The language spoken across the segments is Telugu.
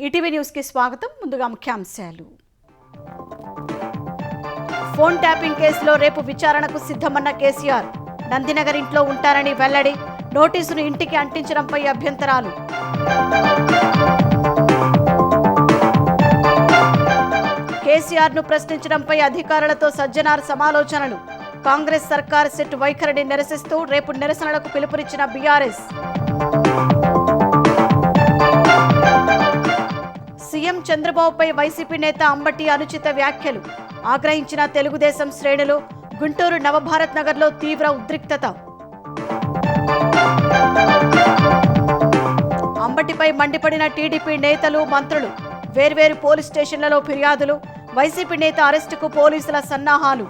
ఈటీవీ న్యూస్ కి స్వాగతం. ముందుగా ముఖ్యాంశాలు. ఫోన్ ట్యాపింగ్ కేసులో రేపు విచారణకు సిద్ధమన్న కేసీఆర్. నందినగర్ ఇంట్లో ఉంటారని వెల్లడి. నోటీసును ఇంటికి అంటించడంపై అభ్యంతరాలు. కేసీఆర్ ను ప్రశ్నించడంపై అధికారులతో సజ్జనార్ సమాలోచనలు. కాంగ్రెస్ సర్కార్ సిట్ వైఖరిని నిరసిస్తూ రేపు నిరసనలకు పిలుపునిచ్చిన బీఆర్ఎస్. సీఎం చంద్రబాబుపై వైసీపీ నేత అంబటి అనుచిత వ్యాఖ్యలు. ఆగ్రహించిన తెలుగుదేశం శ్రేణులు. గుంటూరు నవభారత్ నగర్లో తీవ్ర ఉద్రిక్తత. అంబటిపై మండిపడిన టీడీపీ నేతలు, మంత్రులు. వేర్వేరు పోలీస్ స్టేషన్లలో ఫిర్యాదులు. వైసీపీ నేత అరెస్టుకు పోలీసుల సన్నాహాలు.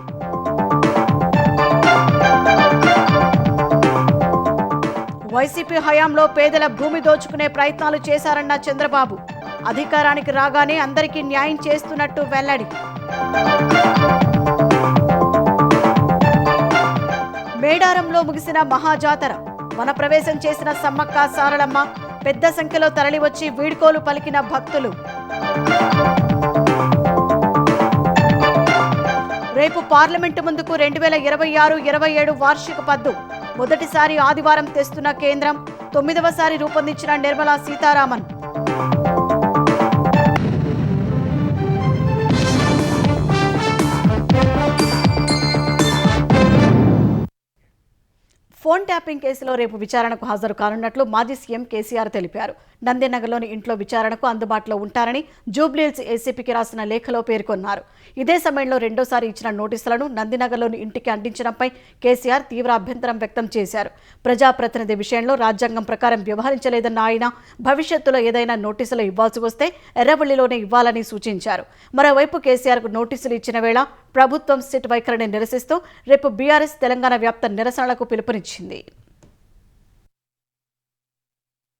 వైసీపీ హయాంలో పేదల భూమి దోచుకునే ప్రయత్నాలు చేశారన్న చంద్రబాబు. అధికారానికి రాగానే అందరికీ న్యాయం చేస్తున్నట్టు వెల్లడి. మేడారంలో ముగిసిన మహాజాతర. వనప్రవేశం చేసిన సమ్మక్క సారలమ్మ. పెద్ద సంఖ్యలో తరలివచ్చి వీడ్కోలు పలికిన భక్తులు. రేపు పార్లమెంటు ముందుకు 2026-27 వార్షిక పద్దు. మొదటిసారి ఆదివారం తెస్తున్న కేంద్రం. 9వసారి రూపొందించిన నిర్మలా సీతారామన్. ఫోన్ ట్యాపింగ్ కేసులో రేపు విచారణకు హాజరు కానున్నట్లు మాజీ సీఎం కేసీఆర్ తెలిపారు. నందినగర్లోని ఇంట్లో విచారణకు అందుబాటులో ఉంటారని జూబ్లీహిల్స్ ఏసీపీకి రాసిన లేఖలో పేర్కొన్నారు. ఇదే సమయంలో రెండోసారి ఇచ్చిన నోటీసులను నందినగర్లోని ఇంటికి అంటించడంపై కేసీఆర్ తీవ్ర అభ్యంతరం వ్యక్తం చేశారు. ప్రజాప్రతినిధి విషయంలో రాజ్యాంగం ప్రకారం వ్యవహరించలేదన్న ఆయన భవిష్యత్తులో ఏదైనా నోటీసులు ఇవ్వాల్సి వస్తే ఎర్రవల్లిలోనే ఇవ్వాలని సూచించారు. మరోవైపు కేసీఆర్కు నోటీసులు ఇచ్చిన వేళ ప్రభుత్వం సిట్ వైఖరిని నిరసిస్తూ రేపు బీఆర్ఎస్ తెలంగాణ వ్యాప్త నిరసనలకు పిలుపునిచ్చింది.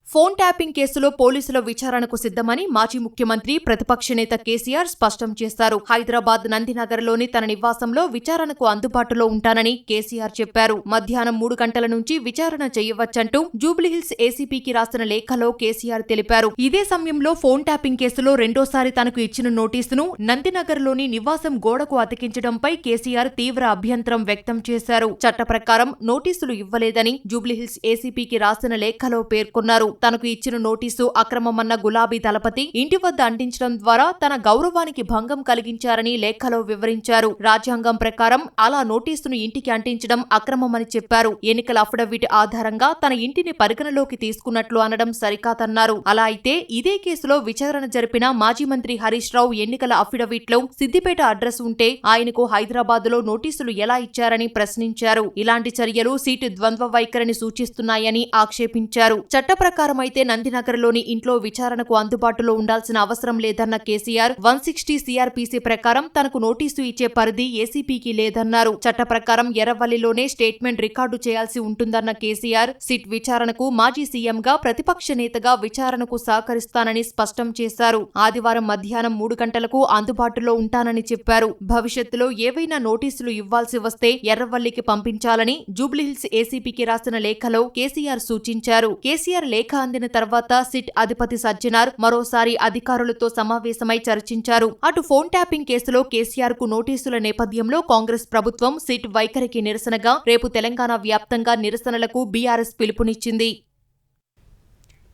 ఫోన్ ట్యాపింగ్ కేసులో పోలీసుల విచారణకు సిద్ధమని మాజీ ముఖ్యమంత్రి ప్రతిపక్ష నేత కేసీఆర్ స్పష్టం చేశారు. హైదరాబాద్ నందినగర్లోని తన నివాసంలో విచారణకు అందుబాటులో ఉంటానని కేసీఆర్ చెప్పారు. మధ్యాహ్నం 3 గంటల నుంచి విచారణ చేయవచ్చంటూ జూబ్లీహిల్స్ ఏసీపీకి రాసిన లేఖలో కేసీఆర్ తెలిపారు. ఇదే సమయంలో ఫోన్ ట్యాపింగ్ కేసులో రెండోసారి తనకు ఇచ్చిన నోటీసును నందినగర్లోని నివాసం గోడకు అతికించడంపై కేసీఆర్ తీవ్ర అభ్యంతరం వ్యక్తం చేశారు. చట్ట ప్రకారం నోటీసులు ఇవ్వలేదని జూబ్లీహిల్స్ ఏసీపీకి రాసిన లేఖలో పేర్కొన్నారు. తనకు ఇచ్చిన నోటీసు అక్రమమన్న గులాబీ దళపతి ఇంటి వద్ద అంటించడం ద్వారా తన గౌరవానికి భంగం కలిగించారని లేఖలో వివరించారు. రాజ్యాంగం ప్రకారం అలా నోటీసును ఇంటికి అంటించడం అక్రమమని చెప్పారు. ఎన్నికల అఫిడవిట్ ఆధారంగా తన ఇంటిని పరిగణలోకి తీసుకున్నట్లు అనడం సరికాదన్నారు. అలా అయితే ఇదే కేసులో విచారణ జరిపిన మాజీ మంత్రి హరీష్ రావు ఎన్నికల అఫిడవిట్ లో సిద్దిపేట అడ్రస్ ఉంటే ఆయనకు హైదరాబాద్ లో నోటీసులు ఎలా ఇచ్చారని ప్రశ్నించారు. ఇలాంటి చర్యలు సీటు ద్వంద్వ వైఖరిని సూచిస్తున్నాయని ఆక్షేపించారు. చట్ట ప్రకారం అయితే నందినగర్లోని ఇంట్లో విచారణకు అందుబాటులో ఉండాల్సిన అవసరం లేదన్న కేసీఆర్ 160 సిఆర్పీసీ ప్రకారం తనకు నోటీసు ఇచ్చే పరిధి ఏసీపీకి లేదన్నారు. చట్ట ప్రకారం ఎర్రవల్లిలోనే స్టేట్మెంట్ రికార్డు చేయాల్సి ఉంటుందన్న కేసీఆర్ సిట్ విచారణకు మాజీ సీఎంగా ప్రతిపక్ష నేతగా విచారణకు సహకరిస్తానని స్పష్టం చేశారు. ఆదివారం మధ్యాహ్నం 3 గంటలకు అందుబాటులో ఉంటానని చెప్పారు. భవిష్యత్తులో ఏవైనా నోటీసులు ఇవ్వాల్సి వస్తే ఎర్రవల్లికి పంపించాలని జూబ్లీహిల్స్ ఏసీపీకి రాసిన లేఖలో కేసీఆర్ సూచించారు. కేసీఆర్ లేఖ అందిన తర్వాత సిట్ అధిపతి సజ్జనార్ మరోసారి అధికారులతో సమావేశమై చర్చించారు. అటు ఫోన్ ట్యాపింగ్ కేసులో కేసీఆర్ కు నోటీసుల నేపథ్యంలో కాంగ్రెస్ ప్రభుత్వం సిట్ వైఖరికి నిరసనగా రేపు తెలంగాణ వ్యాప్తంగా నిరసనలకు బీఆర్ఎస్ పిలుపునిచ్చింది.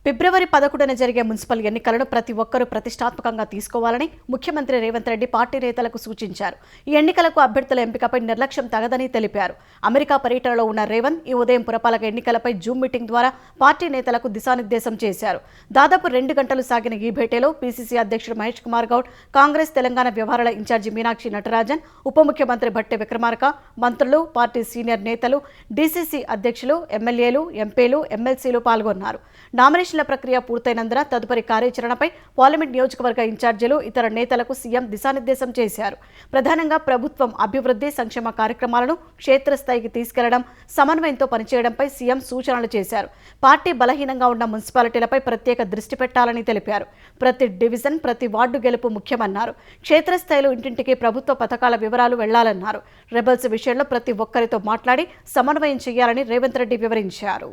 ఫిబ్రవరి 11న జరిగే మున్సిపల్ ఎన్నికలను ప్రతి ఒక్కరూ ప్రతిష్టాత్మకంగా తీసుకోవాలని ముఖ్యమంత్రి రేవంత్ రెడ్డి పార్టీ నేతలకు సూచించారు. ఈ ఎన్నికలకు అభ్యర్థుల ఎంపికపై నిర్లక్ష్యం తగదని తెలిపారు. అమెరికా పర్యటనలో ఉన్న రేవంత్ ఈ ఉదయం పురపాలక ఎన్నికలపై జూమ్ మీటింగ్ ద్వారా పార్టీ నేతలకు దిశానిర్దేశం చేశారు. దాదాపు 2 గంటలు సాగిన ఈ భేటీలో పీసీసీ అధ్యక్షుడు మహేష్ కుమార్ గౌడ్, కాంగ్రెస్ తెలంగాణ వ్యవహారాల ఇన్ఛార్జి మీనాక్షి నటరాజన్, ఉప ముఖ్యమంత్రి భట్టి విక్రమార్క, మంత్రులు, పార్టీ సీనియర్ నేతలు, డీసీసీ అధ్యక్షులు, ఎమ్మెల్యేలు, ఎంపీలు, ఎమ్మెల్సీలు పాల్గొన్నారు. నామినేషన్ ప్రక్రియ పూర్తయినందున తదుపరి కార్యాచరణపై పార్లమెంట్ నియోజకవర్గ ఇన్ఛార్జీలు, ఇతర నేతలకు సీఎం దిశానిర్దేశం చేశారు. ప్రధానంగా ప్రభుత్వం అభివృద్ధి సంక్షేమ కార్యక్రమాలను క్షేత్రస్థాయికి తీసుకెళ్లడం, సమన్వయంతో పనిచేయడంపై సీఎం సూచనలు చేశారు. పార్టీ బలహీనంగా ఉన్న మున్సిపాలిటీలపై ప్రత్యేక దృష్టి పెట్టాలని తెలిపారు. ప్రతి డివిజన్, ప్రతి వార్డు గెలుపు ముఖ్యమన్నారు. క్షేత్రస్థాయిలో ఇంటింటికి ప్రభుత్వ పథకాల వివరాలు వెళ్లాలన్నారు. రెబల్స్ విషయంలో ప్రతి ఒక్కరితో మాట్లాడి సమన్వయం చేయాలని రేవంత్ రెడ్డి వివరించారు.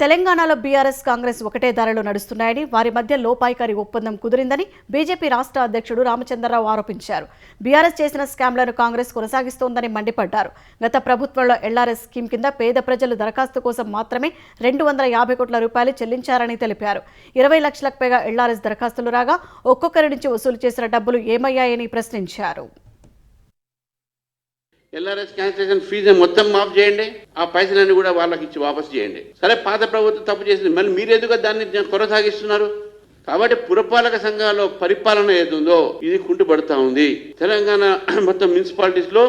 తెలంగాణలో బీఆర్ఎస్ కాంగ్రెస్ ఒకటే దారిలో నడుస్తున్నాయని, వారి మధ్య లోపాయికారి ఒప్పందం కుదిరిందని బీజేపీ రాష్ట్ర అధ్యక్షుడు రామచంద్రరావు ఆరోపించారు. బీఆర్ఎస్ చేసిన స్కామ్లను కాంగ్రెస్ కొనసాగిస్తోందని మండిపడ్డారు. గత ప్రభుత్వంలో ఎల్ఆర్ఎస్ స్కీమ్ కింద పేద ప్రజలు దరఖాస్తు కోసం మాత్రమే 250 కోట్ల రూపాయలు చెల్లించారని తెలిపారు. 20 లక్షలకు పైగా ఎల్ఆర్ఎస్ దరఖాస్తులు రాగా ఒక్కొక్కరి నుంచి వసూలు చేసిన డబ్బులు ఏమయ్యాయని ప్రశ్నించారు. ఎల్ఆర్ఎస్ క్యాన్సిలేషన్ ఫీజు మొత్తం మాఫ్ చేయండి, ఆ పైసలన్నీ కూడా వాళ్ళకి ఇచ్చి వాపసు చేయండి. సరే, పాత ప్రభుత్వం తప్పు చేసింది, మళ్ళీ మీరు ఎందుకు దాన్ని కొనసాగిస్తున్నారు? కాబట్టి పురపాలక సంఘాల్లో పరిపాలన ఏదుందో ఇది కుంటుపడుతూ ఉంది. తెలంగాణ మొత్తం మున్సిపాలిటీస్ లో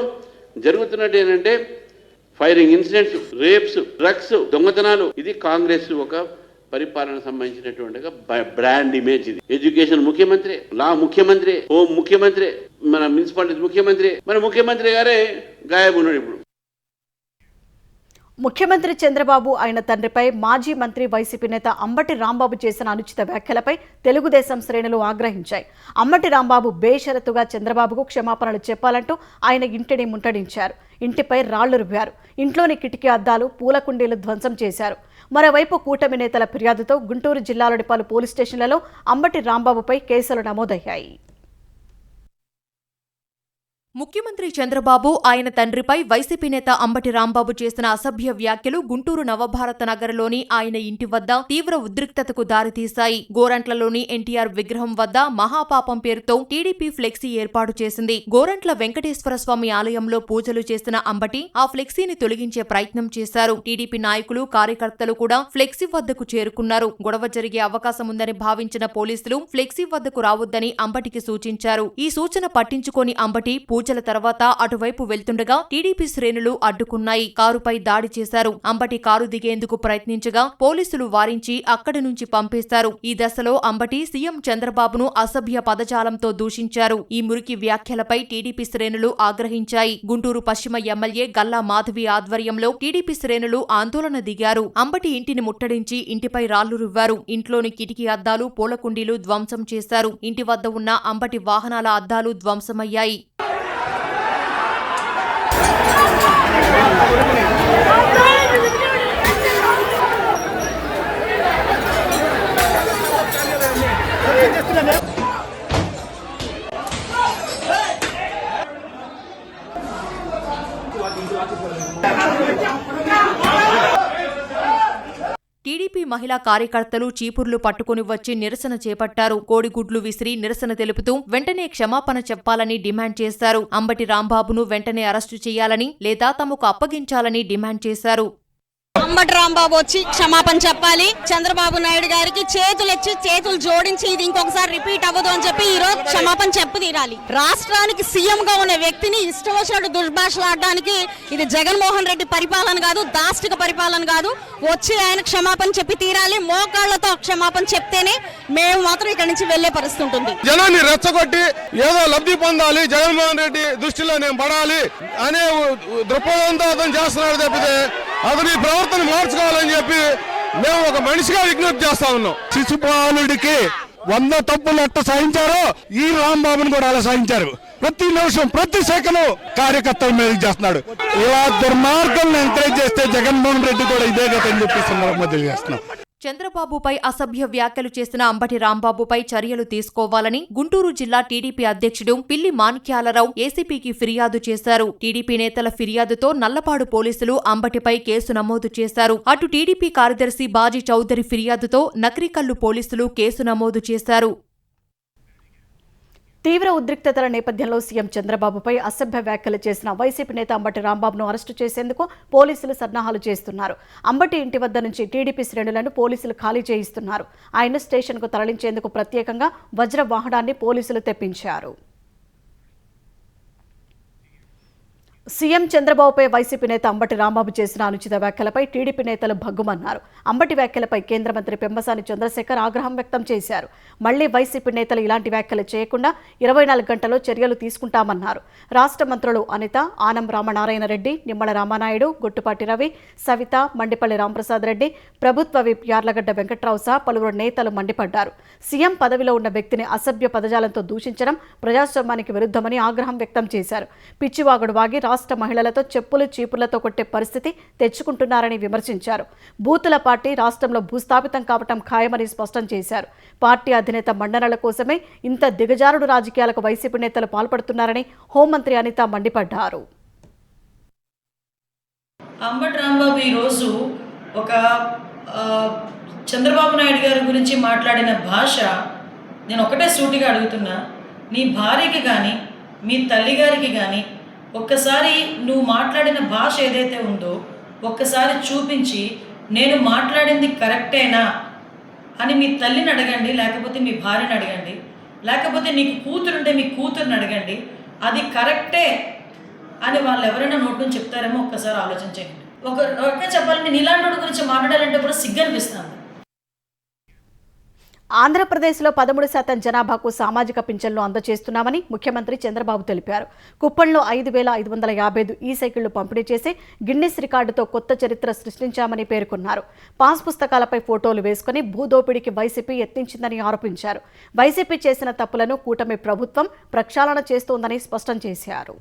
జరుగుతున్నట్టు ఏంటంటే ఫైరింగ్ ఇన్సిడెంట్స్, రేప్స్, డ్రగ్స్, దొంగతనాలు. ఇది కాంగ్రెస్ ఒక పరిపాలన సంబంధించినటువంటి బ్రాండ్ ఇమేజ్. ఇది ఎడ్యుకేషన్ ముఖ్యమంత్రి, లా ముఖ్యమంత్రి, హోం ముఖ్యమంత్రి, మన మున్సిపాలిటీ ముఖ్యమంత్రి, మన ముఖ్యమంత్రి గారే గాయబున్నాడు. ఇప్పుడు ముఖ్యమంత్రి చంద్రబాబు ఆయన తండ్రిపై మాజీ మంత్రి వైసీపీ నేత అంబటి రాంబాబు చేసిన అనుచిత వ్యాఖ్యలపై తెలుగుదేశం శ్రేణులు ఆగ్రహించాయి. అంబటి రాంబాబు బేషరతుగా చంద్రబాబుకు క్షమాపణలు చెప్పాలంటూ ఆయన ఇంటిని ముట్టడించారు. ఇంటిపై రాళ్లు రువ్వారు. ఇంట్లోని కిటికీ అద్దాలు, పూల కుండీలు ధ్వంసం చేశారు. మరోవైపు కూటమి నేతల ఫిర్యాదుతో గుంటూరు జిల్లాలోని పలు పోలీస్ స్టేషన్లలో అంబటి రాంబాబుపై కేసులు నమోదయ్యాయి. ముఖ్యమంత్రి చంద్రబాబు ఆయన తండ్రిపై వైసీపీ నేత అంబటి రాంబాబు చేసిన అసభ్య వ్యాఖ్యలు గుంటూరు నవభారత నగర్లోని ఆయన ఇంటి వద్ద తీవ్ర ఉద్రిక్తతకు దారితీశాయి. గోరంట్లలోని ఎన్టీఆర్ విగ్రహం వద్ద మహాపాపం పేరుతో టీడీపీ ఫ్లెక్సీ ఏర్పాటు చేసింది. గోరంట్ల వెంకటేశ్వర స్వామి ఆలయంలో పూజలు చేసిన అంబటి ఆ ఫ్లెక్సీని తొలగించే ప్రయత్నం చేశారు. టీడీపీ నాయకులు, కార్యకర్తలు కూడా ఫ్లెక్సీ వద్దకు చేరుకున్నారు. గొడవ జరిగే అవకాశం ఉందని భావించిన పోలీసులు ఫ్లెక్సీ వద్దకు రావద్దని అంబటికి సూచించారు. ఈ సూచన పట్టించుకోని అంబటి పూజల తర్వాత అటువైపు వెళ్తుండగా టీడీపీ శ్రేణులు అడ్డుకున్నాయి. కారుపై దాడి చేశారు. అంబటి కారు దిగేందుకు ప్రయత్నించగా పోలీసులు వారించి అక్కడి నుంచి పంపేశారు. ఈ దశలో అంబటి సీఎం చంద్రబాబును అసభ్య పదజాలంతో దూషించారు. ఈ మురికి వ్యాఖ్యలపై టీడీపీ శ్రేణులు ఆగ్రహించాయి. గుంటూరు పశ్చిమ ఎమ్మెల్యే గల్లా మాధవి ఆధ్వర్యంలో టీడీపీ శ్రేణులు ఆందోళన దిగారు. అంబటి ఇంటిని ముట్టడించి ఇంటిపై రాళ్లు రువ్వారు. ఇంట్లోని కిటికీ అద్దాలు, పూల కుండీలు ధ్వంసం చేశారు. ఇంటి వద్ద ఉన్న అంబటి వాహనాల అద్దాలు ధ్వంసమయ్యాయి. టీడీపీ మహిళా కార్యకర్తలు చీపుర్లు పట్టుకుని వచ్చి నిరసన చేపట్టారు. కోడిగుడ్లు విసిరి నిరసన తెలుపుతూ వెంటనే క్షమాపణ చెప్పాలని డిమాండ్ చేశారు. అంబటి రాంబాబును వెంటనే అరెస్టు చేయాలని లేదా తమకు అప్పగించాలని డిమాండ్ చేశారు. అంబటి రాంబాబు వచ్చి క్షమాపణ చెప్పాలి. చంద్రబాబు నాయుడు గారికి చేతులు జోడించి ఇది ఇంకొకసారి రిపీట్ అవ్వదు అని చెప్పి ఈ రోజు క్షమాపణ చెప్పు తీరాలి. రాష్ట్రానికి సీఎం గా ఉన్న వ్యక్తిని ఇష్టం వచ్చినట్టు దుర్భాషలాడడానికి ఇది జగన్మోహన్ రెడ్డి పరిపాలన కాదు, దాష్టిక పరిపాలన కాదు. వచ్చి ఆయన క్షమాపణ చెప్పి తీరాలి. మోకాళ్లతో క్షమాపణ చెప్తేనే మేము మాత్రం ఇక్కడ నుంచి వెళ్లే పరిస్థితి ఉంటుంది. జనాన్ని రెచ్చగొట్టి ఏదో లబ్ధి పొందాలి, జగన్మోహన్ రెడ్డి దృష్టిలో నేను పడాలి అనే దృక్పథంతో అతను చేస్తున్నాడు తప్పితే అతని ప్రవర్తన మార్చుకోవాలని చెప్పి మేము ఒక మనిషిగా విజ్ఞప్తి చేస్తా ఉన్నాం. శిశుపాలుడికి 100 తప్పులు ఎట్ట సహించారో ఈ రాంబాబుని కూడా అలా సహించారు. ప్రతి నిమిషం, ప్రతి సెకను కార్యకర్తల మీద చేస్తున్నాడు. ఇలా దుర్మార్గాలను ఎంకరేజ్ చేస్తే జగన్మోహన్ రెడ్డి కూడా ఇదే గతని చెప్పి సందర్భంగా తెలియజేస్తున్నాం. చంద్రబాబుపై అసభ్య వ్యాఖ్యలు చేసిన అంబటి రాంబాబుపై చర్యలు తీసుకోవాలని గుంటూరు జిల్లా టీడీపీ అధ్యక్షుడు పిల్లి మాణిక్యాలరావు ఏసీపీకి ఫిర్యాదు చేశారు. టీడీపీ నేతల ఫిర్యాదుతో నల్లపాడు పోలీసులు అంబటిపై కేసు నమోదు చేశారు. అటు టీడీపీ కార్యదర్శి బాజీ చౌదరి ఫిర్యాదుతో నకిరికల్లు పోలీసులు కేసు నమోదు చేశారు. తీవ్ర ఉద్రిక్తతల నేపథ్యంలో సీఎం చంద్రబాబుపై అసభ్య వ్యాఖ్యలు చేసిన వైసీపీ నేత అంబటి రాంబాబును అరెస్టు చేసేందుకు పోలీసులు సన్నాహాలు చేస్తున్నారు. అంబటి ఇంటి వద్ద నుంచి టీడీపీ శ్రేణులను పోలీసులు ఖాళీ చేయిస్తున్నారు. ఆయన స్టేషన్కు తరలించేందుకు ప్రత్యేకంగా వజ్ర వాహనాన్ని పోలీసులు తెప్పించారు. సీఎం చంద్రబాబుపై వైసీపీ నేత అంబటి రాంబాబు చేసిన అనుచిత వ్యాఖ్యలపై టీడీపీ నేతలు భగ్గుమన్నారు. అంబటి వ్యాఖ్యలపై కేంద్ర మంత్రి పెమ్మసాని చంద్రశేఖర్ ఆగ్రహం వ్యక్తం చేశారు. మళ్లీ వైసీపీ నేతలు ఇలాంటి వ్యాఖ్యలు చేయకుండా 24 గంటల్లో చర్యలు తీసుకుంటామన్నారు. రాష్ట్ర మంత్రులు అనిత, ఆనం రామనారాయణ రెడ్డి, నిమ్మల రామానాయుడు, గుట్టుపాటి రవి, సవిత, మండిపల్లి రాంప్రసాద్ రెడ్డి, ప్రభుత్వ విప్ యార్లగడ్డ వెంకట్రావు సహా పలువురు నేతలు మండిపడ్డారు. సీఎం పదవిలో ఉన్న వ్యక్తిని అసభ్య పదజాలంతో దూషించడం ప్రజాస్వామ్యానికి విరుద్ధమని ఆగ్రహం వ్యక్తం చేశారు. పిచ్చివాగుడు వాగి రాష్ట్ర మహిళలతో చెప్పులు చీపుర్లతో కొట్టే పరిస్థితి తెచ్చుకుంటున్నారని విమర్శించారు. బూతుల పార్టీ రాష్ట్రంలో భూస్థాపితం కావటం ఖాయమని స్పష్టం చేశారు. పార్టీ అధినేత మండనల కోసమే ఇంత దిగజారుడు రాజకీయాలకు వైసీపీ నేతలు పాల్పడుతున్నారని హోంమంత్రి అనిత మండిపడ్డారు. అంబటి రాంబాబు ఈరోజు ఒక చంద్రబాబు నాయుడు గారి గురించి మాట్లాడిన భాష, నేను ఒకటే సూటిగా అడుగుతున్నా, నీ భార్యకి కానీ మీ తల్లిగారికి కానీ ఒక్కసారి నువ్వు మాట్లాడిన భాష ఏదైతే ఉందో ఒక్కసారి చూపించి నేను మాట్లాడింది కరెక్టేనా అని మీ తల్లిని అడగండి, లేకపోతే మీ భార్యని అడగండి, లేకపోతే నీకు కూతురుంటే మీ కూతురుని అడగండి, అది కరెక్టే అని వాళ్ళు ఎవరైనా నోట్ నుంచి చెప్తారేమో ఒక్కసారి ఆలోచించండి. ఒక చెప్పాలంటే నీలాంటి గురించి మాట్లాడాలంటే కూడా సిగ్గు అనిపిస్తుంది. ఆంధ్రప్రదేశ్లో 13% జనాభాకు సామాజిక పింఛన్లు అందజేస్తున్నామని ముఖ్యమంత్రి చంద్రబాబు తెలిపారు. కుప్పంలో 5,555 ఈ సైకిళ్లు పంపిణీ చేసి గిన్నిస్ రికార్డుతో కొత్త చరిత్ర సృష్టించామని పేర్కొన్నారు. పాస్ పుస్తకాలపై ఫోటోలు వేసుకుని భూదోపిడీకి వైసీపీ యత్నించిందని ఆరోపించారు. వైసీపీ చేసిన తప్పులను కూటమి ప్రభుత్వం ప్రక్షాళన చేస్తోందని స్పష్టం చేశారు.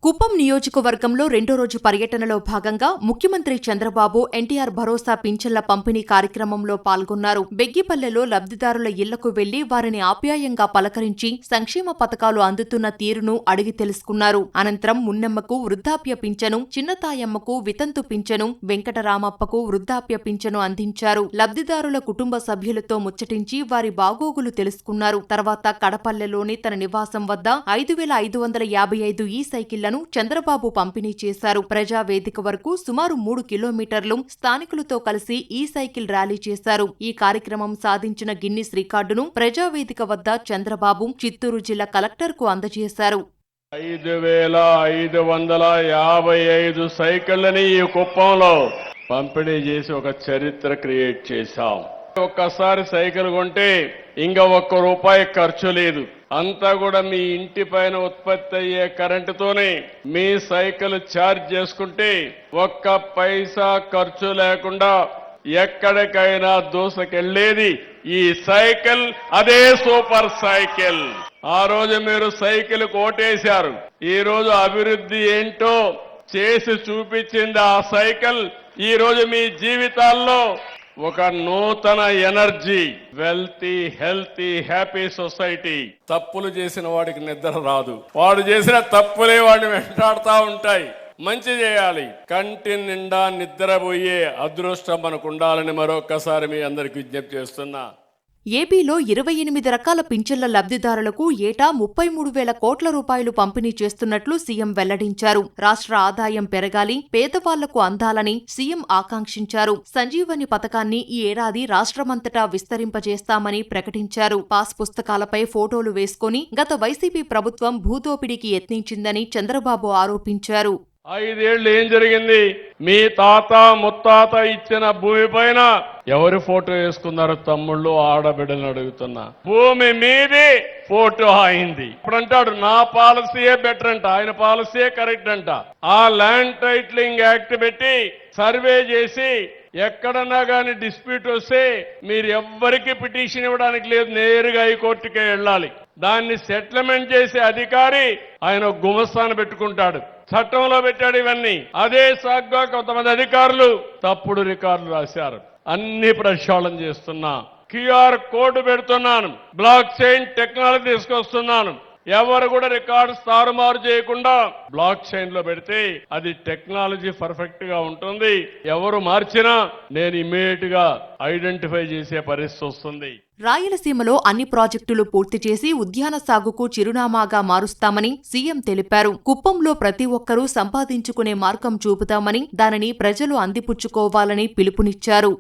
కుప్పం నియోజకవర్గంలో రెండో రోజు పర్యటనలో భాగంగా ముఖ్యమంత్రి చంద్రబాబు ఎన్టీఆర్ భరోసా పింఛన్ల పంపిణీ కార్యక్రమంలో పాల్గొన్నారు. బెగ్గిపల్లెలో లబ్ధిదారుల ఇళ్లకు వెళ్లి వారిని ఆప్యాయంగా పలకరించి సంక్షేమ పథకాలు అందుతున్న తీరును అడిగి తెలుసుకున్నారు. అనంతరం మున్నమ్మకు వృద్ధాప్య పింఛను, చిన్నతాయమ్మకు వితంతు పింఛను, వెంకటరామప్పకు వృద్ధాప్య పింఛను అందించారు. లబ్ధిదారుల కుటుంబ సభ్యులతో ముచ్చటించి వారి బాగోగులు తెలుసుకున్నారు. తర్వాత కడపల్లెలోని తన నివాసం వద్ద 5,555 ఈ సైకిళ్ల చంద్రబాబు పంపిణీ చేశారు. ప్రజావేదిక వరకు సుమారు 3 కిలోమీటర్లు స్థానికులతో కలిసి ఈ సైకిల్ ర్యాలీ చేశారు. ఈ కార్యక్రమం సాధించిన గిన్నిస్ రికార్డును ప్రజావేదిక వద్ద చంద్రబాబు చిత్తూరు జిల్లా కలెక్టర్కు అందజేశారు. 5,555 సైకిళ్లని ఈ కుప్పంలో పంపిణీ చేసి ఒక చరిత్ర క్రియేట్ చేశాం. ఒక్కసారి సైకిల్ కొంటే ఇంకా ₹1 ఖర్చు లేదు. అంతా కూడా మీ ఇంటి పైన ఉత్పత్తి అయ్యే కరెంటుతోనే మీ సైకిల్ ఛార్జ్ చేసుకుంటే 1 పైసా ఖర్చు లేకుండా ఎక్కడికైనా దూసుకెళ్లేది ఈ సైకిల్. అదే సూపర్ సైకిల్. ఆ రోజు మీరు సైకిల్ కోటేశారు. ఈ రోజు అభివృద్ధి ఏంటో చేసి చూపించింది ఆ సైకిల్. ఈ రోజు మీ జీవితాల్లో ఒక నూతన energy, wealthy, healthy, happy society. తప్పులు చేసిన వాడికి నిద్ర రాదు. వాడు చేసిన తప్పులే వాడిని వెంటాడుతూ ఉంటాయి. మంచి చేయాలి. కంటి నిండా నిద్రపోయే అదృష్టం మనకు ఉండాలని మరొకసారి మీ అందరికి విజ్ఞప్తి చేస్తున్నా. ఏపీలో 28 రకాల పింఛన్ల లబ్ధిదారులకు ఏటా 33,000 కోట్ల రూపాయలు పంపిణీ చేస్తున్నట్లు సీఎం వెల్లడించారు. రాష్ట్ర ఆదాయం పెరగాలి, పేదవాళ్లకు అందాలని సీఎం ఆకాంక్షించారు. సంజీవని పథకాన్ని ఈ ఏడాది రాష్ట్రమంతటా విస్తరింపజేస్తామని ప్రకటించారు. పాస్ పుస్తకాలపై ఫోటోలు వేసుకుని గత వైసీపీ ప్రభుత్వం భూదోపిడీకి యత్నించిందని చంద్రబాబు ఆరోపించారు. 5 ఏళ్లు ఏం జరిగింది? మీ తాత ముత్తాత ఇచ్చిన భూమి పైన ఎవరి ఫోటో వేసుకున్నారు? తమ్ముళ్ళు, ఆడబిడ్డలను అడుగుతున్నా. భూమి మీది, ఫోటో అయింది. ఇప్పుడు అంటాడు నా పాలసీయే బెటర్ అంట, ఆయన పాలసీయే కరెక్ట్ అంట. ఆ ల్యాండ్ టైటిలింగ్ యాక్ట్ పెట్టి సర్వే చేసి ఎక్కడన్నా గాని డిస్ప్యూట్ వస్తే మీరు ఎవ్వరికి పిటిషన్ ఇవ్వడానికి లేదు, నేరుగా హైకోర్టుకే వెళ్ళాలి. దాన్ని సెటిల్మెంట్ చేసే అధికారి ఆయన గుమస్తాను పెట్టుకుంటాడు. చట్టంలో పెట్టాడు ఇవన్నీ. అదే సాగ్గా కొంతమంది అధికారులు తప్పుడు రికార్డులు రాశారు. అన్ని ప్రక్షాళన చేస్తున్నా. QR కోడ్ పెడుతున్నాను. బ్లాక్ చైన్ టెక్నాలజీ తీసుకొస్తున్నాను. ఎవరు కూడా రికార్డ్స్ తారుమారు చేయకుండా బ్లాక్ చైన్ లో పెడితే అది టెక్నాలజీ పర్ఫెక్ట్ గా ఉంటుంది. ఎవరు మార్చినా నేను ఇమ్మీడియట్ గా ఐడెంటిఫై చేసే పరిస్థితి వస్తుంది. రాయలసీమలో అన్ని ప్రాజెక్టులు పూర్తి చేసి ఉద్యాన సాగుకు చిరునామాగా మారుస్తామని సీఎం తెలిపారు. కుప్పంలో ప్రతి ఒక్కరూ సంపాదించుకునే మార్గం చూపుతామని, దానిని ప్రజలు అందిపుచ్చుకోవాలని పిలుపునిచ్చారు.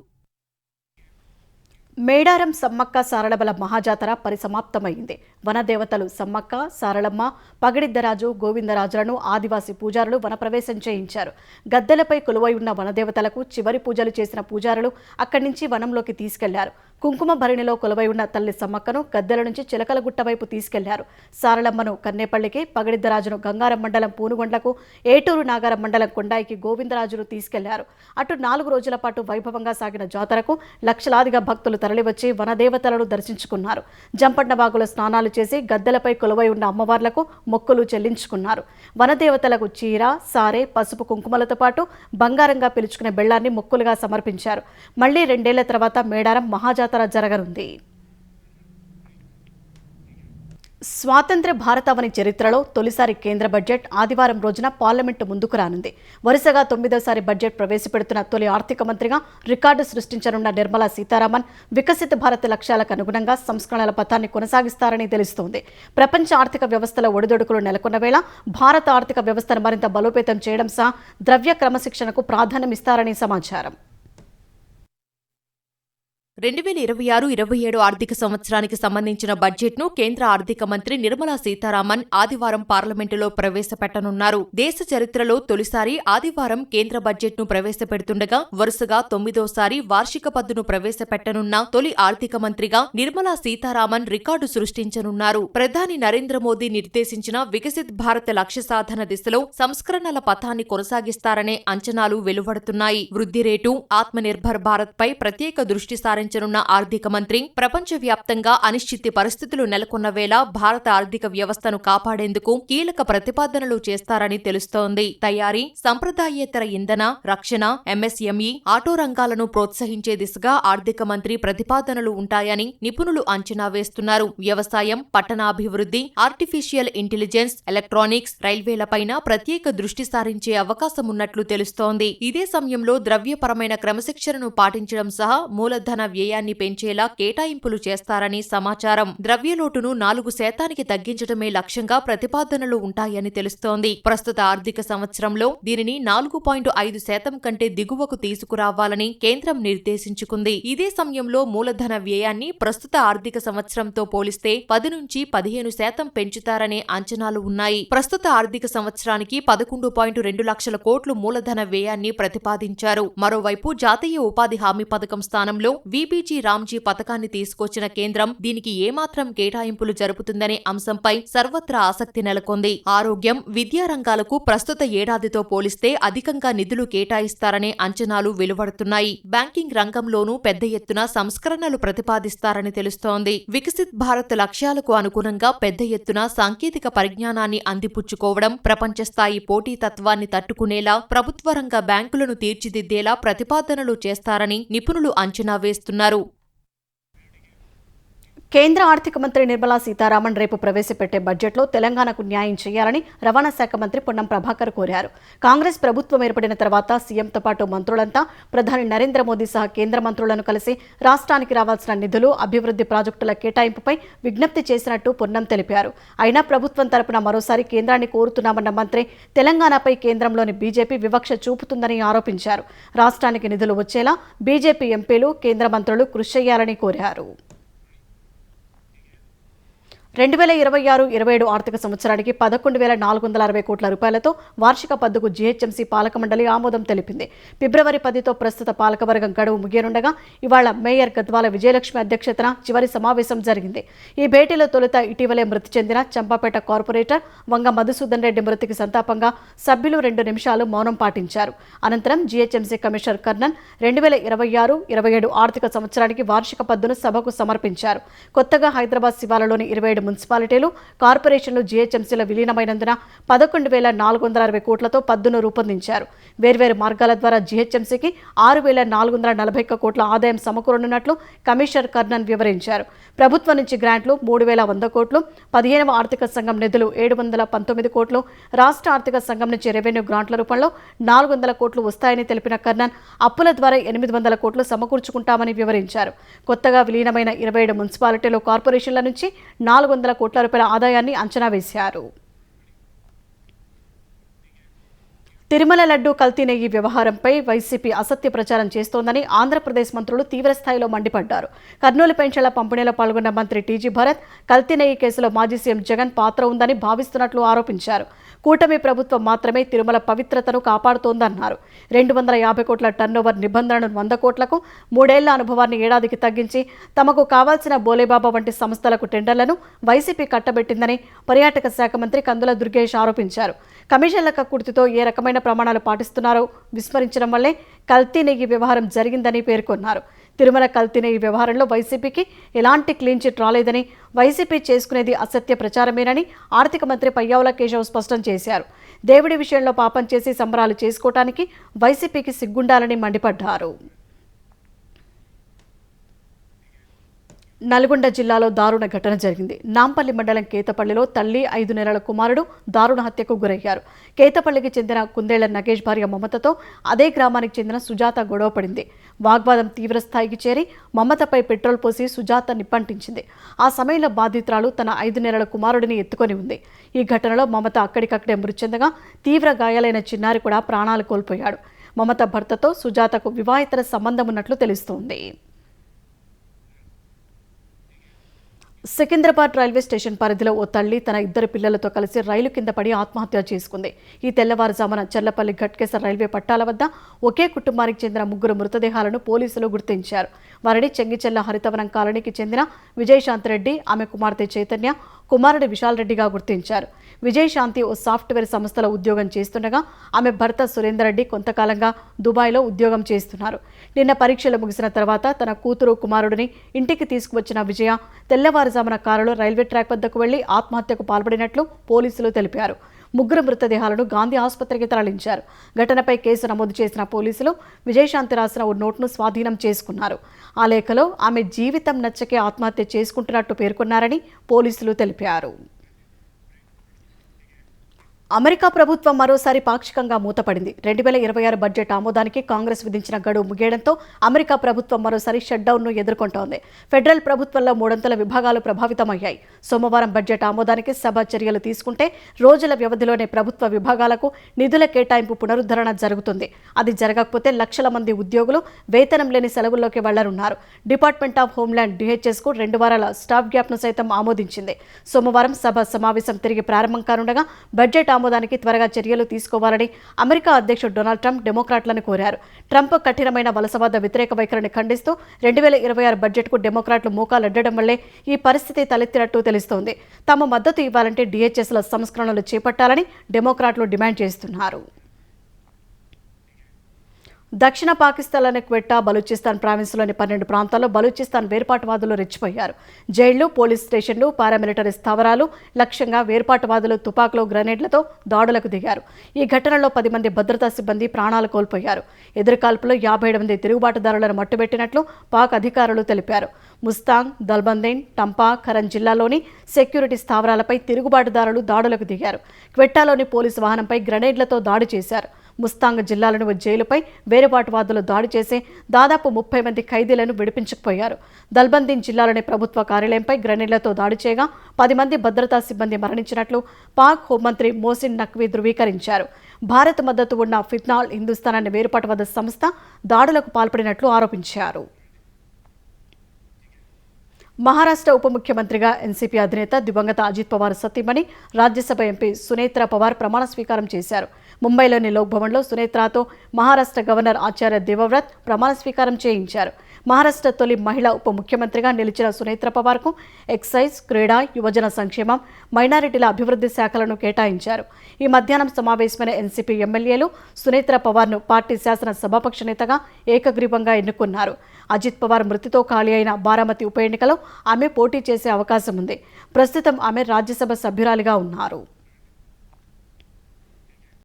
మేడారం సమ్మక్క సారళబల మహాజాతర పరిసమాప్తమైంది. వనదేవతలు సమ్మక్క, సారళమ్మ, పగడిద్దరాజు, గోవిందరాజులను ఆదివాసీ పూజారులు వనప్రవేశం చేయించారు. గద్దెలపై కొలువై ఉన్న వనదేవతలకు చివరి పూజలు చేసిన పూజారులు అక్కడి నుంచి వనంలోకి తీసుకెళ్లారు. కుంకుమ భరిణిలో కొలువై ఉన్న తల్లి సమ్మక్కను గద్దెల నుంచి చిలకలగుట్ట వైపు తీసుకెళ్లారు. సారళమ్మను కన్నేపల్లికి, పగడిద్దరాజును గంగారం మండలం పూనుగొండ్లకు, ఏటూరు నాగారం మండలం కొండాయికి గోవిందరాజును తీసుకెళ్లారు. అటు 4 రోజుల పాటు వైభవంగా సాగిన జాతరకు లక్షలాదిగా భక్తులు తరలివచ్చి వనదేవతలను దర్శించుకున్నారు. జంపండబాగులో స్నానాలు చేసి గద్దెలపై కొలువై ఉన్న అమ్మవార్లకు మొక్కులు చెల్లించుకున్నారు. వనదేవతలకు చీర, సారే, పసుపు, కుంకుమలతో పాటు బంగారంగా పిలుచుకునే బెల్లాన్ని మొక్కులుగా సమర్పించారు. మళ్లీ 2 ఏళ్ల తర్వాత మేడారం మహాజాతర జరగనుంది. స్వాతంత్ర్య భారతావని చరిత్రలో తొలిసారి కేంద్ర బడ్జెట్ ఆదివారం రోజున పార్లమెంటు ముందుకు రానుంది. వరుసగా 9వసారి బడ్జెట్ ప్రవేశపెడుతున్న తొలి ఆర్థిక మంత్రిగా రికార్డు సృష్టించనున్న నిర్మలా సీతారామన్ వికసిత భారత్ లక్ష్యాలకు అనుగుణంగా సంస్కరణల పథాన్ని కొనసాగిస్తారని తెలుస్తోంది. ప్రపంచ ఆర్థిక వ్యవస్థల ఒడిదొడుకులు నెలకొన్న వేళ భారత ఆర్థిక వ్యవస్థను మరింత బలోపేతం చేయడం సహా ద్రవ్య క్రమశిక్షణకు ప్రాధాన్యమిస్తారని సమాచారం. 2026-27 ఆర్థిక సంవత్సరానికి సంబంధించిన బడ్జెట్ను కేంద్ర ఆర్థిక మంత్రి నిర్మలా సీతారామన్ ఆదివారం పార్లమెంటులో ప్రవేశపెట్టనున్నారు. దేశ చరిత్రలో తొలిసారి ఆదివారం కేంద్ర బడ్జెట్ను ప్రవేశపెడుతుండగా వరుసగా 9వసారి వార్షిక పద్దును ప్రవేశపెట్టనున్న తొలి ఆర్థిక మంత్రిగా నిర్మలా సీతారామన్ రికార్డు సృష్టించనున్నారు. ప్రధాని నరేంద్ర మోదీ నిర్దేశించిన వికసిత్ భారత్ లక్ష్య సాధన దిశలో సంస్కరణల పథాన్ని కొనసాగిస్తారనే అంచనాలు వెలువడుతున్నాయి. వృద్ధి రేటు, ఆత్మనిర్భర్ భారత్ పై ప్రత్యేక దృష్టి సారించనున్న ఆర్థిక మంత్రి ప్రపంచవ్యాప్తంగా అనిశ్చితి పరిస్థితులు నెలకొన్న వేళ భారత ఆర్థిక వ్యవస్థను కాపాడేందుకు కీలక ప్రతిపాదనలు చేస్తారని తెలుస్తోంది. తయారీ, సంప్రదాయేతర ఇంధన, రక్షణ, ఎంఎస్ఎంఈ, ఆటో రంగాలను ప్రోత్సహించే దిశగా ఆర్థిక మంత్రి ప్రతిపాదనలు ఉంటాయని నిపుణులు అంచనా వేస్తున్నారు. వ్యవసాయం, పట్టణాభివృద్ధి, ఆర్టిఫిషియల్ ఇంటెలిజెన్స్, ఎలక్ట్రానిక్స్, రైల్వేలపైన ప్రత్యేక దృష్టి సారించే అవకాశమున్నట్లు తెలుస్తోంది. ఇదే సమయంలో ద్రవ్యపరమైన క్రమశిక్షణను పాటించడం సహా మూలధన వ్యయాన్ని పెంచేలా కేటాయింపులు చేస్తారని సమాచారం. ద్రవ్యలోటును 4% తగ్గించడమే లక్ష్యంగా ప్రతిపాదనలు ఉంటాయని తెలుస్తోంది. ప్రస్తుత ఆర్థిక సంవత్సరంలో దీనిని 4.5% కంటే దిగువకు తీసుకురావాలని కేంద్రం నిర్దేశించుకుంది. ఇదే సమయంలో మూలధన వ్యయాన్ని ప్రస్తుత ఆర్థిక సంవత్సరంతో పోలిస్తే 10 నుంచి 15% పెంచుతారనే అంచనాలు ఉన్నాయి. ప్రస్తుత ఆర్థిక సంవత్సరానికి 11.2 లక్షల కోట్లు మూలధన వ్యయాన్ని ప్రతిపాదించారు. మరోవైపు జాతీయ ఉపాధి హామీ పథకం స్థానంలో వీబీజీ రామ్జీ పథకాన్ని తీసుకొచ్చిన కేంద్రం దీనికి ఏమాత్రం కేటాయింపులు జరుపుతుందనే అంశంపై సర్వత్రా ఆసక్తి నెలకొంది. ఆరోగ్యం, విద్యా రంగాలకు ప్రస్తుత ఏడాదితో పోలిస్తే అధికంగా నిధులు కేటాయిస్తారనే అంచనాలు వెలువడుతున్నాయి. బ్యాంకింగ్ రంగంలోనూ పెద్ద ఎత్తున సంస్కరణలు ప్రతిపాదిస్తారని తెలుస్తోంది. వికసిత్ భారత్ లక్ష్యాలకు అనుగుణంగా పెద్ద ఎత్తున సాంకేతిక పరిజ్ఞానాన్ని అందిపుచ్చుకోవడం, ప్రపంచ స్థాయి పోటీతత్వాన్ని తట్టుకునేలా ప్రభుత్వ రంగ బ్యాంకులను తీర్చిదిద్దేలా ప్రతిపాదనలు చేస్తారని నిపుణులు అంచనా వేస్తున్నారు. కేంద్ర ఆర్థిక మంత్రి నిర్మలా సీతారామన్ రేపు ప్రవేశపెట్టే బడ్జెట్లో తెలంగాణకు న్యాయం చేయాలని రవాణా శాఖ మంత్రి పొన్నం ప్రభాకర్ కోరారు. కాంగ్రెస్ ప్రభుత్వం ఏర్పడిన తర్వాత సీఎంతో పాటు మంత్రులంతా ప్రధాని నరేంద్ర మోదీ సహా కేంద్ర మంత్రులను కలిసి రాష్ట్రానికి రావాల్సిన నిధులు, అభివృద్ధి ప్రాజెక్టుల కేటాయింపుపై విజ్ఞప్తి చేసినట్టు పొన్నం తెలిపారు. అయినా ప్రభుత్వం తరపున మరోసారి కేంద్రాన్ని కోరుతున్నామన్న మంత్రి తెలంగాణపై కేంద్రంలోని బీజేపీ వివక్ష చూపుతుందని ఆరోపించారు. రాష్ట్రానికి నిధులు వచ్చేలా బీజేపీ ఎంపీలు, కేంద్ర మంత్రులు కృషి చేయాలని కోరారు. 2026-27 ఆర్థిక సంవత్సరానికి 11,460 కోట్ల రూపాయలతో వార్షిక పద్దుకు జీహెచ్ఎంసీ పాలక మండలి ఆమోదం తెలిపింది. ఫిబ్రవరి 10తో ప్రస్తుత పాలకవర్గం గడువు ముగియనుండగా ఇవాళ మేయర్ గద్వాల విజయలక్ష్మి అధ్యక్షతన చివరి సమావేశం జరిగింది. ఈ భేటీలో తొలుత ఇటీవలే మృతి చెందిన చంపాపేట కార్పొరేటర్ వంగ మధుసూదన్ రెడ్డి మృతికి సంతాపంగా సభ్యులు 2 నిమిషాలు మౌనం పాటించారు. అనంతరం జీహెచ్ఎంసీ కమిషనర్ కర్ణన్ 2026-27 ఆర్థిక సంవత్సరానికి వార్షిక పద్దును సభకు సమర్పించారు. కొత్తగా హైదరాబాద్ శివాలలోని 27 మున్సిపాలిటీలు, కార్పొరేషన్లు జీహెచ్ఎంసీలో విలీనమైనందున 11,460 కోట్లతో పద్దును రూపొందించారు. వేర్వేరు మార్గాల ద్వారా జీహెచ్ఎంసీకి 6,441 కోట్ల ఆదాయం సమకూరనున్నట్లు కమిషనర్ కర్ణన్ వివరించారు. ప్రభుత్వం నుంచి గ్రాంట్లు 3,100 కోట్లు, 15వ ఆర్థిక సంఘం నిధులు 719 కోట్లు, రాష్ట్ర ఆర్థిక సంఘం నుంచి రెవెన్యూ గ్రాంట్ల రూపంలో 400 కోట్లు వస్తాయని తెలిపిన కర్ణన్ అప్పుల ద్వారా 800 కోట్లు సమకూర్చుకుంటామని వివరించారు. కొత్తగా విలీనమైన 27 మున్సిపాలిటీలు, కార్పొరేషన్ల నుంచి 400 కోట్ల రూపాయల ఆదాయాన్ని అంచనా వేశారు. తిరుమల లడ్డూ కల్తీ నెయ్యి వ్యవహారంపై వైసీపీ అసత్య ప్రచారం చేస్తోందని ఆంధ్రప్రదేశ్ మంత్రులు తీవ్రస్థాయిలో మండిపడ్డారు. కర్నూలు పెన్షన్ల పంపిణీలో పాల్గొన్న మంత్రి టీజీ భరత్ కల్తీ నెయ్యి కేసులో మాజీ సీఎం జగన్ పాత్ర ఉందని భావిస్తున్నట్లు ఆరోపించారు. కూటమి ప్రభుత్వం మాత్రమే తిరుమల పవిత్రతను కాపాడుతోందన్నారు. 250 కోట్ల టర్నోవర్ నిబంధనను 100 కోట్లకు, 3 ఏళ్ల అనుభవాన్ని ఏడాదికి తగ్గించి తమకు కావాల్సిన బోలేబాబా వంటి సంస్థలకు టెండర్లను వైసీపీ కట్టబెట్టిందని పర్యాటక శాఖ మంత్రి కందుల దుర్గేష్ ఆరోపించారు. కమిషన్ల కక్కుర్తితో ఏ రకమైన ప్రమాణాలు పాటిస్తున్నారో విస్మరించడం వల్లే కల్తీ నెయ్యి వ్యవహారం జరిగిందని పేర్కొన్నారు. తిరుమల కల్తీ నెయ్యి వ్యవహారంలో వైసీపీకి ఎలాంటి క్లీన్ చిట్ రాలేదని, వైసీపీ చేసుకునేది అసత్య ప్రచారమేనని ఆర్థిక మంత్రి పయ్యావుల కేశవ్ స్పష్టం చేశారు. దేవుడి విషయంలో పాపం చేసి సంబరాలు చేసుకోవటానికి వైసీపీకి సిగ్గుండాలని మండిపడ్డారు. నల్గొండ జిల్లాలో దారుణ ఘటన జరిగింది. నాంపల్లి మండలం కేతపల్లిలో తల్లి 5 నెలల కుమారుడు దారుణ హత్యకు గురయ్యారు. కేతపల్లికి చెందిన కుందేళ్ల నగేష్ భార్య మమతతో అదే గ్రామానికి చెందిన సుజాత గొడవపడింది. వాగ్వాదం తీవ్రస్థాయికి చేరి మమతపై పెట్రోల్ పోసి సుజాత నిప్పంటించింది. ఆ సమయంలో బాధితురాలు తన 5 నెలల కుమారుడిని ఎత్తుకొని ఉంది. ఈ ఘటనలో మమత అక్కడికక్కడే మృతి చెందగా తీవ్ర గాయాలైన చిన్నారి కూడా ప్రాణాలు కోల్పోయాడు. మమత భర్తతో సుజాతకు వివాహేతర సంబంధం ఉన్నట్లు తెలుస్తోంది. సికింద్రాబాద్ రైల్వే స్టేషన్ పరిధిలో ఓ తల్లి తన 2 పిల్లలతో కలిసి రైలు కింద పడి ఆత్మహత్య చేసుకుంది. ఈ తెల్లవారుజామున చల్లపల్లి ఘట్కేసర్ రైల్వే పట్టాల వద్ద ఒకే కుటుంబానికి చెందిన 3 మృతదేహాలను పోలీసులు గుర్తించారు. వారిని చెంగిచెల్ల హరితవనం కాలనీకి చెందిన విజయశాంతిరెడ్డి, ఆమె కుమార్తె చైతన్య, కుమారుడు విశాల్ రెడ్డిగా గుర్తించారు. విజయశాంతి ఓ సాఫ్ట్వేర్ సంస్థలో ఉద్యోగం చేస్తుండగా ఆమె భర్త సురేందర్ రెడ్డి కొంతకాలంగా దుబాయ్లో ఉద్యోగం చేస్తున్నారు. నిన్న పరీక్షలు ముగిసిన తర్వాత తన కూతురు కుమారుడిని ఇంటికి తీసుకువచ్చిన విజయ తెల్లవారుజామున కారులో రైల్వే ట్రాక్ వద్దకు వెళ్లి ఆత్మహత్యకు పాల్పడినట్లు పోలీసులు తెలిపారు. 3 మృతదేహాలను గాంధీ ఆసుపత్రికి తరలించారు. ఘటనపై కేసు నమోదు చేసిన పోలీసులు విజయశాంతి రాసిన ఓ నోట్ను స్వాధీనం చేసుకున్నారు. ఆ లేఖలో ఆమె జీవితం నచ్చకే ఆత్మహత్య చేసుకుంటున్నట్టు పేర్కొన్నారని పోలీసులు తెలిపారు. అమెరికా ప్రభుత్వం మరోసారి పాక్షికంగా మూతపడింది. 2026 బడ్జెట్ ఆమోదానికి కాంగ్రెస్ విధించిన గడువు ముగియడంతో అమెరికా ప్రభుత్వం మరోసారి షట్డౌన్ను ఎదుర్కొంటోంది. ఫెడరల్ ప్రభుత్వంలో 3 విభాగాలు ప్రభావితమయ్యాయి. సోమవారం బడ్జెట్ ఆమోదానికి సభ చర్యలు తీసుకుంటే రోజుల వ్యవధిలోనే ప్రభుత్వ విభాగాలకు నిధుల కేటాయింపు పునరుద్ధరణ జరుగుతుంది. అది జరగకపోతే లక్షల మంది ఉద్యోగులు వేతనం లేని సెలవుల్లోకి వెళ్లనున్నారు. డిపార్ట్మెంట్ ఆఫ్ హోంల్యాండ్ DHSకు 2 వారాల స్టాఫ్ గ్యాప్ను సైతం ఆమోదించింది. సోమవారం సభ సమావేశం తిరిగి ప్రారంభం కానుండగా బడ్జెట్ ఆమోదానికి త్వరగా చర్యలు తీసుకోవాలని అమెరికా అధ్యక్షుడు డొనాల్డ్ ట్రంప్ డెమోక్రాట్లను కోరారు. ట్రంప్ కఠినమైన వలసవాద వ్యతిరేక వైఖరిని ఖండిస్తూ 2026 బడ్జెట్కు డెమోక్రాట్లు మోకాలడ్డడం వల్లే ఈ పరిస్థితి తలెత్తినట్టు తెలుస్తోంది. తమ మద్దతు ఇవ్వాలంటే DHSల సంస్కరణలు చేపట్టాలని డెమోక్రాట్లు డిమాండ్ చేస్తున్నారు. దక్షిణ పాకిస్తాన్లోని క్వెట్టా, బలూచిస్తాన్ ప్రావిన్స్లోని 12 ప్రాంతాల్లో బలూచిస్తాన్ వేర్పాటువాదులు రెచ్చిపోయారు. జైళ్లు, పోలీస్ స్టేషన్లు, పారామిలిటరీ స్థావరాలు లక్ష్యంగా వేర్పాటువాదులు తుపాకులు, గ్రెనేడ్లతో దాడులకు దిగారు. ఈ ఘటనలో 10 మంది భద్రతా సిబ్బంది ప్రాణాలు కోల్పోయారు. ఎదురుకాల్పులో 57 మంది తిరుగుబాటుదారులను మట్టుబెట్టినట్లు పాక్ అధికారులు తెలిపారు. ముస్తాంగ్, దల్బందేన్, టంపా, ఖరన్ జిల్లాలోని సెక్యూరిటీ స్థావరాలపై తిరుగుబాటుదారులు దాడులకు దిగారు. క్వెట్టాలోని పోలీసు వాహనంపై గ్రెనేడ్లతో దాడి చేశారు. ముస్తాంగ్ జిల్లాలోని ఓ జైలుపై వేరుపాటువాదులు దాడి చేసి దాదాపు 30 మంది ఖైదీలను విడిపించకపోయారు. దల్బందీన్ జిల్లాలోని ప్రభుత్వ కార్యాలయంపై గ్రెనేడ్లతో దాడి చేయగా 10 మంది భద్రతా సిబ్బంది మరణించినట్లు పాక్ హోంమంత్రి మోసిన్ నఖ్వీ ధృవీకరించారు. భారత్ మద్దతు ఉన్న ఫిత్నాల్ హిందుస్థాన్ అనే వేరుపాటువాద సంస్థ దాడులకు పాల్పడినట్లు ఆరోపించారు. మహారాష్ట్ర ఉప ముఖ్యమంత్రిగా ఎన్సీపీ అధినేత దివంగత అజిత్ పవార్ సతీమణి రాజ్యసభ ఎంపీ సునేత్రా పవార్ ప్రమాణ స్వీకారం చేశారు. ముంబైలోని లోక్ భవన్లో సునేత్రాతో మహారాష్ట్ర గవర్నర్ ఆచార్య దేవవ్రత్ ప్రమాణ స్వీకారం చేయించారు. మహారాష్ట్ర తొలి మహిళా ఉప ముఖ్యమంత్రిగా నిలిచిన సునేత్ర పవార్కు ఎక్సైజ్, క్రీడా, యువజన సంక్షేమం, మైనారిటీల అభివృద్ధి శాఖలను కేటాయించారు. ఈ మధ్యాహ్నం సమావేశమైన ఎన్సీపీ ఎమ్మెల్యేలు సునేత్ర పవార్ను పార్టీ శాసన సభాపక్ష నేతగా ఏకగ్రీవంగా ఎన్నుకున్నారు. అజిత్ పవార్ మృతితో ఖాళీ అయిన బారామతి ఉప ఎన్నికలో ఆమె పోటీ చేసే అవకాశం ఉంది. ప్రస్తుతం ఆమె రాజ్యసభ సభ్యురాలిగా ఉన్నారు.